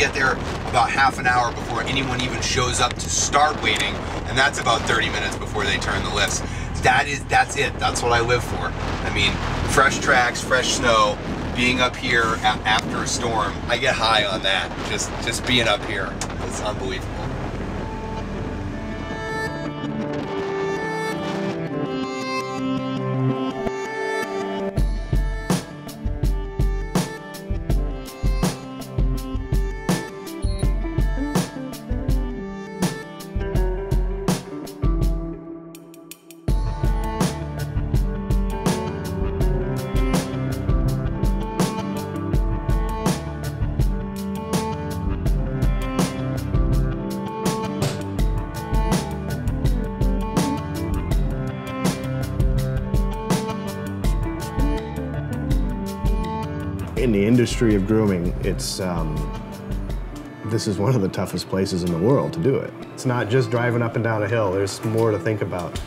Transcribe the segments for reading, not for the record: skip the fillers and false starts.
get there about half an hour before anyone even shows up to start waiting, and that's about 30 minutes before they turn the lifts. That's it. That's what I live for. I mean, fresh tracks, fresh snow, being up here after a storm. I get high on that. Just being up here. It's unbelievable. In the industry of grooming, this is one of the toughest places in the world to do it. It's not just driving up and down a hill. There's more to think about.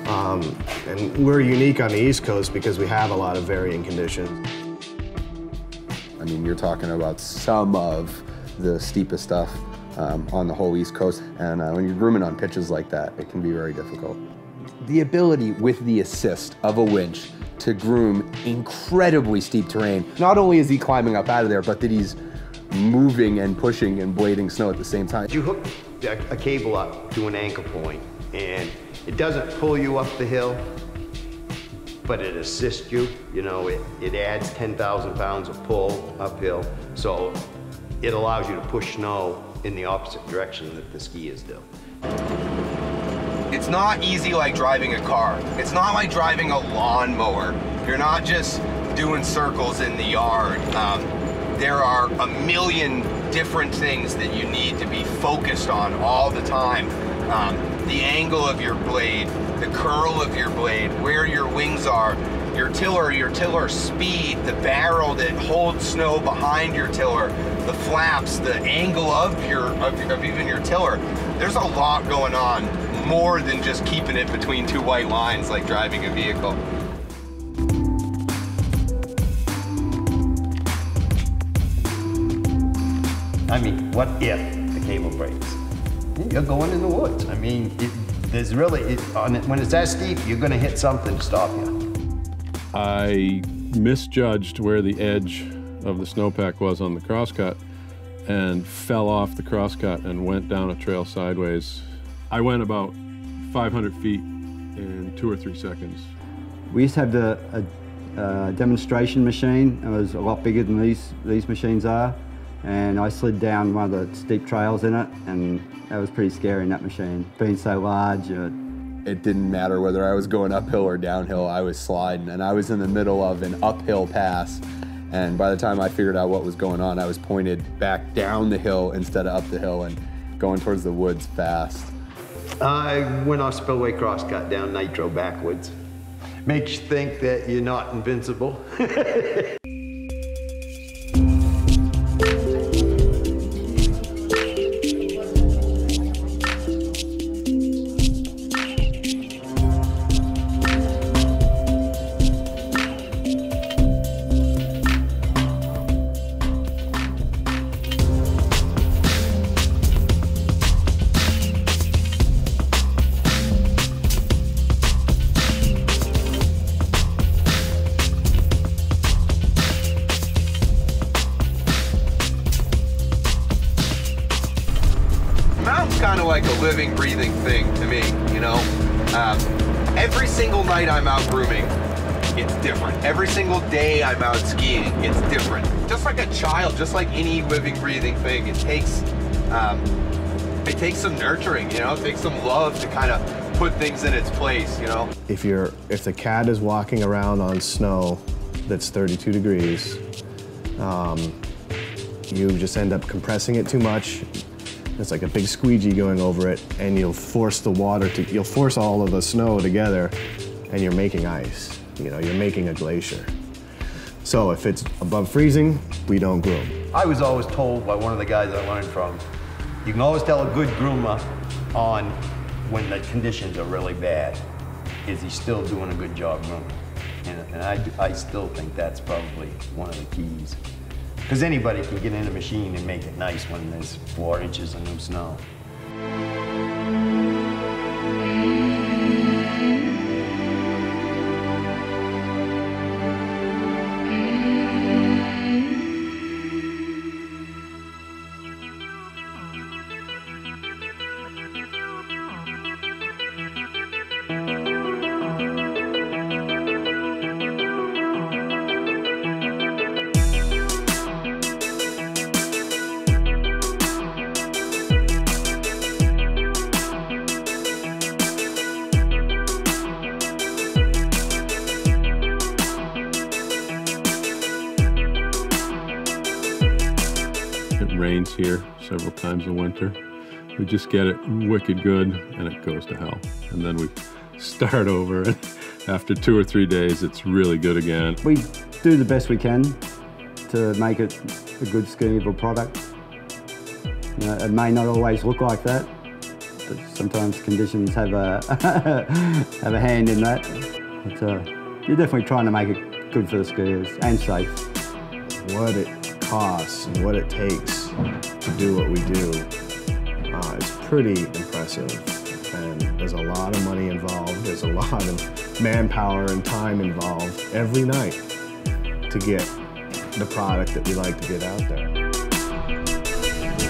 And we're unique on the East Coast because we have a lot of varying conditions. I mean, you're talking about some of the steepest stuff on the whole East Coast. And when you're grooming on pitches like that, it can be very difficult. The ability with the assist of a winch to groom incredibly steep terrain. Not only is he climbing up out of there, but that he's moving and pushing and blading snow at the same time. You hook a cable up to an anchor point, and it doesn't pull you up the hill, but it assists you. You know, it adds 10,000 pounds of pull uphill, so it allows you to push snow in the opposite direction that the skiers do. It's not easy like driving a car. It's not like driving a lawnmower. You're not just doing circles in the yard. There are a million different things that you need to be focused on all the time. The angle of your blade, the curl of your blade, where your wings are, your tiller speed, the barrel that holds snow behind your tiller, the flaps, the angle of even your tiller. There's a lot going on, more than just keeping it between two white lines like driving a vehicle. I mean, what if the cable breaks? You're going in the woods. I mean, when it's that steep, you're gonna hit something to stop you. I misjudged where the edge of the snowpack was on the crosscut and fell off the crosscut and went down a trail sideways. I went about 500 feet in 2 or 3 seconds. We used to have a demonstration machine. It was a lot bigger than these machines are. And I slid down one of the steep trails in it, and that was pretty scary in that machine. Being so large. It didn't matter whether I was going uphill or downhill, I was sliding, and I was in the middle of an uphill pass. And by the time I figured out what was going on, I was pointed back down the hill instead of up the hill and going towards the woods fast. I went off spillway crosscut down nitro backwards. Makes you think that you're not invincible. Kind of like a living, breathing thing to me, you know? Every single night I'm out grooming, it's different. Every single day I'm out skiing, it's different. Just like a child, just like any living, breathing thing, it takes some nurturing, you know? It takes some love to kind of put things in its place, you know? If the cat is walking around on snow that's 32 degrees, you just end up compressing it too much. It's like a big squeegee going over it, and you'll force all of the snow together, and you're making ice. You know, you're making a glacier. So if it's above freezing, we don't groom. I was always told by one of the guys I learned from, you can always tell a good groomer on when the conditions are really bad. Is he still doing a good job grooming? And I still think that's probably one of the keys. Because anybody can get in a machine and make it nice when there's 4 inches of new snow. It rains here several times in winter. We just get it wicked good and it goes to hell. And then we start over, and after 2 or 3 days, it's really good again. We do the best we can to make it a good skiable product. You know, it may not always look like that, but sometimes conditions have a have a hand in that. But you're definitely trying to make it good for the skiers and safe. What it costs and what it takes to do what we do is pretty impressive. And there's a lot of money involved. There's a lot of manpower and time involved every night to get the product that we like to get out there.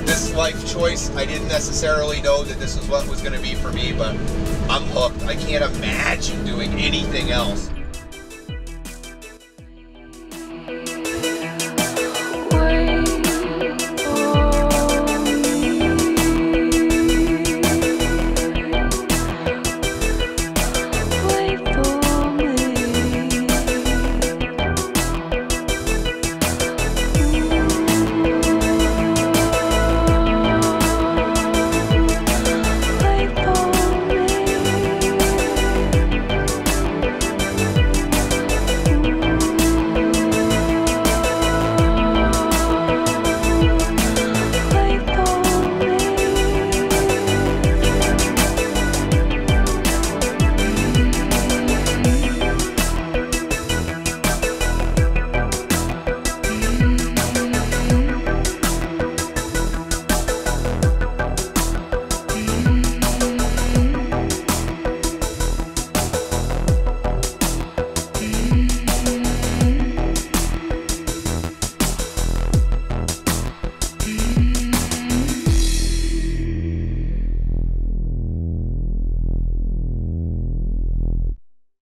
This life choice, I didn't necessarily know that this is what was going to be for me, but I'm hooked. I can't imagine doing anything else.